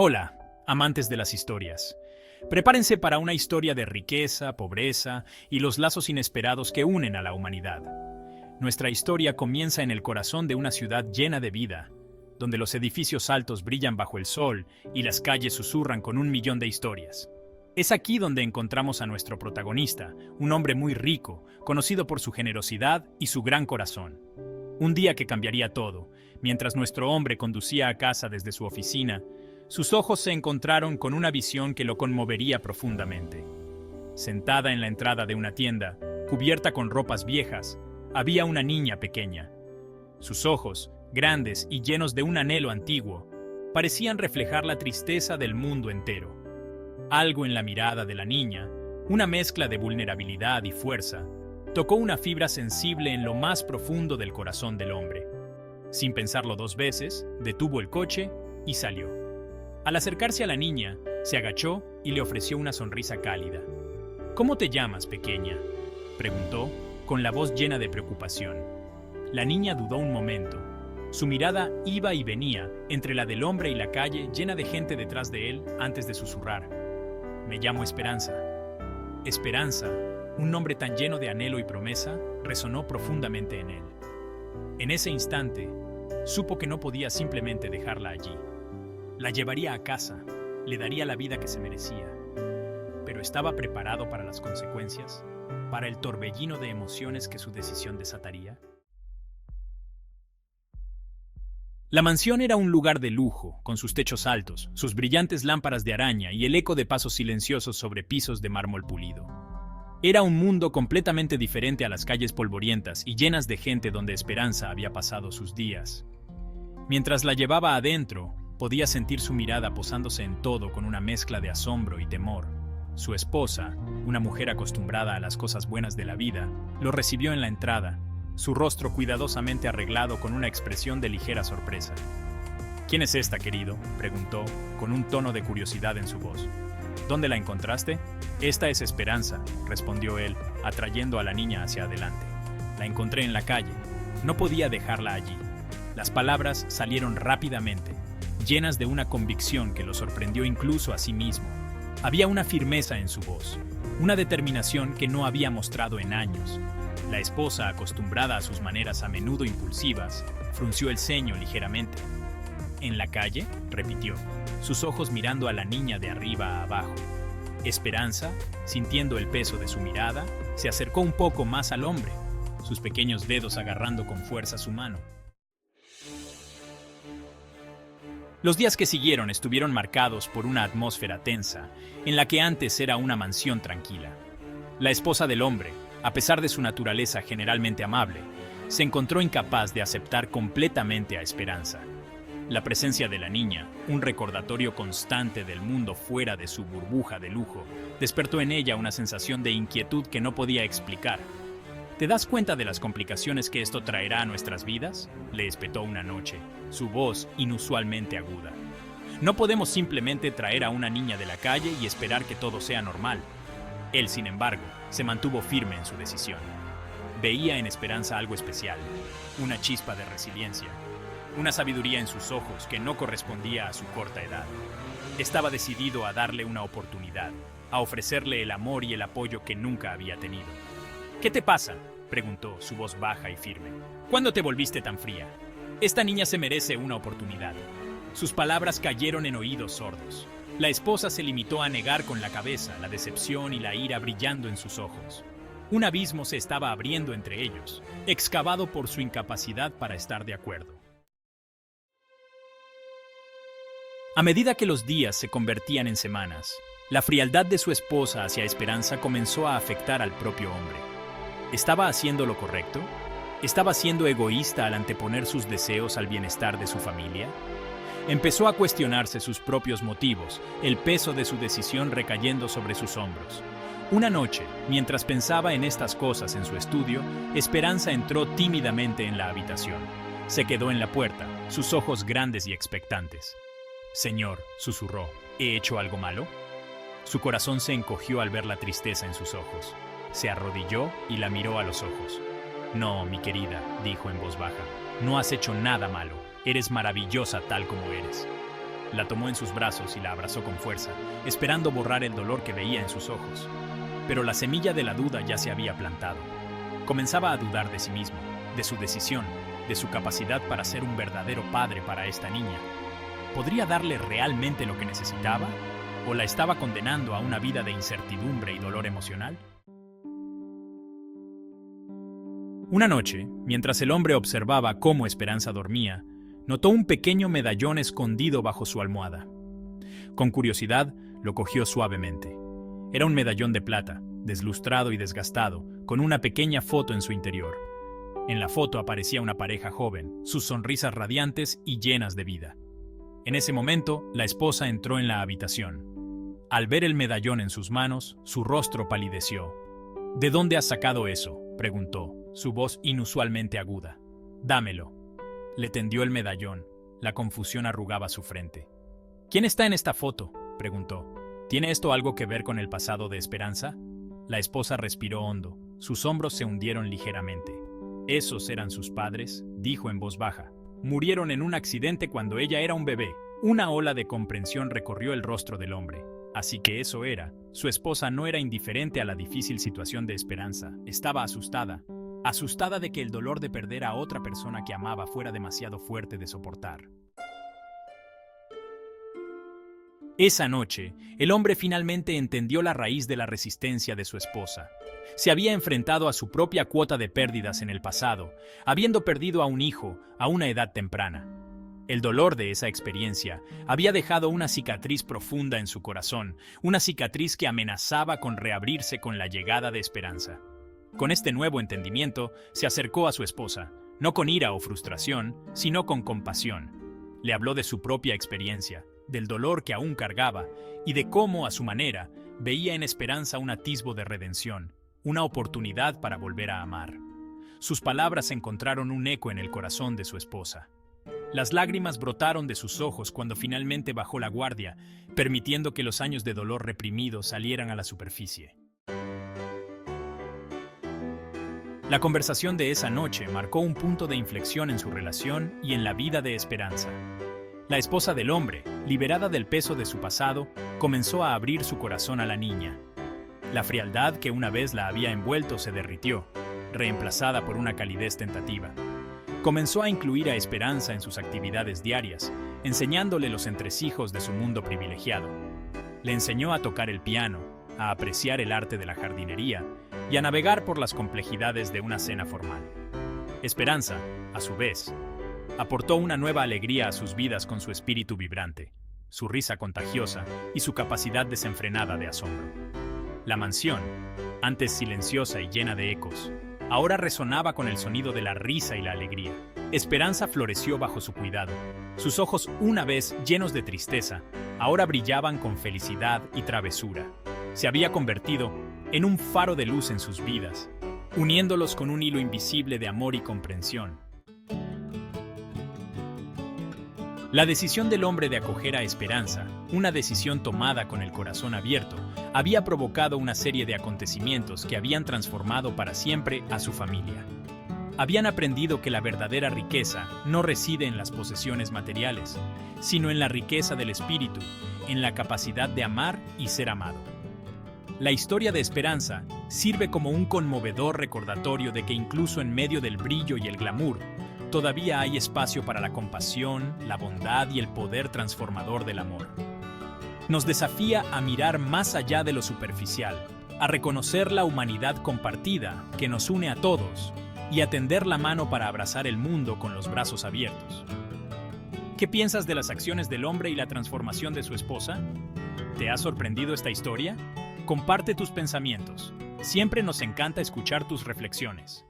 Hola, amantes de las historias. Prepárense para una historia de riqueza, pobreza y los lazos inesperados que unen a la humanidad. Nuestra historia comienza en el corazón de una ciudad llena de vida, donde los edificios altos brillan bajo el sol y las calles susurran con 1 millón de historias. Es aquí donde encontramos a nuestro protagonista, un hombre muy rico, conocido por su generosidad y su gran corazón. Un día que cambiaría todo, mientras nuestro hombre conducía a casa desde su oficina, sus ojos se encontraron con una visión que lo conmovería profundamente. Sentada en la entrada de una tienda, cubierta con ropas viejas, había una niña pequeña. Sus ojos, grandes y llenos de un anhelo antiguo, parecían reflejar la tristeza del mundo entero. Algo en la mirada de la niña, una mezcla de vulnerabilidad y fuerza, tocó una fibra sensible en lo más profundo del corazón del hombre. Sin pensarlo 2 veces, detuvo el coche y salió. Al acercarse a la niña, se agachó y le ofreció una sonrisa cálida. «¿Cómo te llamas, pequeña?», preguntó, con la voz llena de preocupación. La niña dudó un momento. Su mirada iba y venía entre la del hombre y la calle llena de gente detrás de él antes de susurrar. «Me llamo Esperanza». Esperanza, un nombre tan lleno de anhelo y promesa, resonó profundamente en él. En ese instante, supo que no podía simplemente dejarla allí. La llevaría a casa, le daría la vida que se merecía. Pero ¿estaba preparado para las consecuencias? ¿Para el torbellino de emociones que su decisión desataría? La mansión era un lugar de lujo, con sus techos altos, sus brillantes lámparas de araña y el eco de pasos silenciosos sobre pisos de mármol pulido. Era un mundo completamente diferente a las calles polvorientas y llenas de gente donde Esperanza había pasado sus días. Mientras la llevaba adentro, podía sentir su mirada posándose en todo con una mezcla de asombro y temor. Su esposa, una mujer acostumbrada a las cosas buenas de la vida, lo recibió en la entrada, su rostro cuidadosamente arreglado con una expresión de ligera sorpresa. «¿Quién es esta, querido?», preguntó, con un tono de curiosidad en su voz. «¿Dónde la encontraste?». «Esta es Esperanza», respondió él, atrayendo a la niña hacia adelante. «La encontré en la calle. No podía dejarla allí». Las palabras salieron rápidamente, llenas de una convicción que lo sorprendió incluso a sí mismo. Había una firmeza en su voz, una determinación que no había mostrado en años. La esposa, acostumbrada a sus maneras a menudo impulsivas, frunció el ceño ligeramente. «¿En la calle?», repitió, sus ojos mirando a la niña de arriba a abajo. Esperanza, sintiendo el peso de su mirada, se acercó un poco más al hombre, sus pequeños dedos agarrando con fuerza su mano. Los días que siguieron estuvieron marcados por una atmósfera tensa, en la que antes era una mansión tranquila. La esposa del hombre, a pesar de su naturaleza generalmente amable, se encontró incapaz de aceptar completamente a Esperanza. La presencia de la niña, un recordatorio constante del mundo fuera de su burbuja de lujo, despertó en ella una sensación de inquietud que no podía explicar. «¿Te das cuenta de las complicaciones que esto traerá a nuestras vidas?», le espetó una noche, su voz inusualmente aguda. «No podemos simplemente traer a una niña de la calle y esperar que todo sea normal». Él, sin embargo, se mantuvo firme en su decisión. Veía en Esperanza algo especial, una chispa de resiliencia, una sabiduría en sus ojos que no correspondía a su corta edad. Estaba decidido a darle una oportunidad, a ofrecerle el amor y el apoyo que nunca había tenido. «¿Qué te pasa?», preguntó, su voz baja y firme. «¿Cuándo te volviste tan fría? Esta niña se merece una oportunidad». Sus palabras cayeron en oídos sordos. La esposa se limitó a negar con la cabeza, la decepción y la ira brillando en sus ojos. Un abismo se estaba abriendo entre ellos, excavado por su incapacidad para estar de acuerdo. A medida que los días se convertían en semanas, la frialdad de su esposa hacia Esperanza comenzó a afectar al propio hombre. ¿Estaba haciendo lo correcto? ¿Estaba siendo egoísta al anteponer sus deseos al bienestar de su familia? Empezó a cuestionarse sus propios motivos, el peso de su decisión recayendo sobre sus hombros. Una noche, mientras pensaba en estas cosas en su estudio, Esperanza entró tímidamente en la habitación. Se quedó en la puerta, sus ojos grandes y expectantes. «Señor», susurró, «¿he hecho algo malo?». Su corazón se encogió al ver la tristeza en sus ojos. Se arrodilló y la miró a los ojos. «No, mi querida», dijo en voz baja, «no has hecho nada malo. Eres maravillosa tal como eres». La tomó en sus brazos y la abrazó con fuerza, esperando borrar el dolor que veía en sus ojos. Pero la semilla de la duda ya se había plantado. Comenzaba a dudar de sí mismo, de su decisión, de su capacidad para ser un verdadero padre para esta niña. ¿Podría darle realmente lo que necesitaba? ¿O la estaba condenando a una vida de incertidumbre y dolor emocional? Una noche, mientras el hombre observaba cómo Esperanza dormía, notó un pequeño medallón escondido bajo su almohada. Con curiosidad, lo cogió suavemente. Era un medallón de plata, deslustrado y desgastado, con una pequeña foto en su interior. En la foto aparecía una pareja joven, sus sonrisas radiantes y llenas de vida. En ese momento, la esposa entró en la habitación. Al ver el medallón en sus manos, su rostro palideció. ¿De dónde has sacado eso?, preguntó, su voz inusualmente aguda. Dámelo. Le tendió el medallón. La confusión arrugaba su frente. ¿Quién está en esta foto?, preguntó. ¿Tiene esto algo que ver con el pasado de Esperanza? La esposa respiró hondo. Sus hombros se hundieron ligeramente. Esos eran sus padres, dijo en voz baja. Murieron en un accidente cuando ella era un bebé. Una ola de comprensión recorrió el rostro del hombre. Así que eso era. Su esposa no era indiferente a la difícil situación de Esperanza. Estaba asustada. Asustada de que el dolor de perder a otra persona que amaba fuera demasiado fuerte de soportar. Esa noche, el hombre finalmente entendió la raíz de la resistencia de su esposa. Se había enfrentado a su propia cuota de pérdidas en el pasado, habiendo perdido a un hijo a una edad temprana. El dolor de esa experiencia había dejado una cicatriz profunda en su corazón, una cicatriz que amenazaba con reabrirse con la llegada de Esperanza. Con este nuevo entendimiento, se acercó a su esposa, no con ira o frustración, sino con compasión. Le habló de su propia experiencia, del dolor que aún cargaba, y de cómo, a su manera, veía en Esperanza un atisbo de redención, una oportunidad para volver a amar. Sus palabras encontraron un eco en el corazón de su esposa. Las lágrimas brotaron de sus ojos cuando finalmente bajó la guardia, permitiendo que los años de dolor reprimido salieran a la superficie. La conversación de esa noche marcó un punto de inflexión en su relación y en la vida de Esperanza. La esposa del hombre, liberada del peso de su pasado, comenzó a abrir su corazón a la niña. La frialdad que una vez la había envuelto se derritió, reemplazada por una calidez tentativa. Comenzó a incluir a Esperanza en sus actividades diarias, enseñándole los entresijos de su mundo privilegiado. Le enseñó a tocar el piano, a apreciar el arte de la jardinería y a navegar por las complejidades de una cena formal. Esperanza, a su vez, aportó una nueva alegría a sus vidas con su espíritu vibrante, su risa contagiosa y su capacidad desenfrenada de asombro. La mansión, antes silenciosa y llena de ecos, ahora resonaba con el sonido de la risa y la alegría. Esperanza floreció bajo su cuidado. Sus ojos, una vez llenos de tristeza, ahora brillaban con felicidad y travesura. Se había convertido en un faro de luz en sus vidas, uniéndolos con un hilo invisible de amor y comprensión. La decisión del hombre de acoger a Esperanza, una decisión tomada con el corazón abierto, había provocado una serie de acontecimientos que habían transformado para siempre a su familia. Habían aprendido que la verdadera riqueza no reside en las posesiones materiales, sino en la riqueza del espíritu, en la capacidad de amar y ser amado. La historia de Esperanza sirve como un conmovedor recordatorio de que incluso en medio del brillo y el glamour, todavía hay espacio para la compasión, la bondad y el poder transformador del amor. Nos desafía a mirar más allá de lo superficial, a reconocer la humanidad compartida que nos une a todos y a tender la mano para abrazar el mundo con los brazos abiertos. ¿Qué piensas de las acciones del hombre y la transformación de su esposa? ¿Te ha sorprendido esta historia? Comparte tus pensamientos. Siempre nos encanta escuchar tus reflexiones.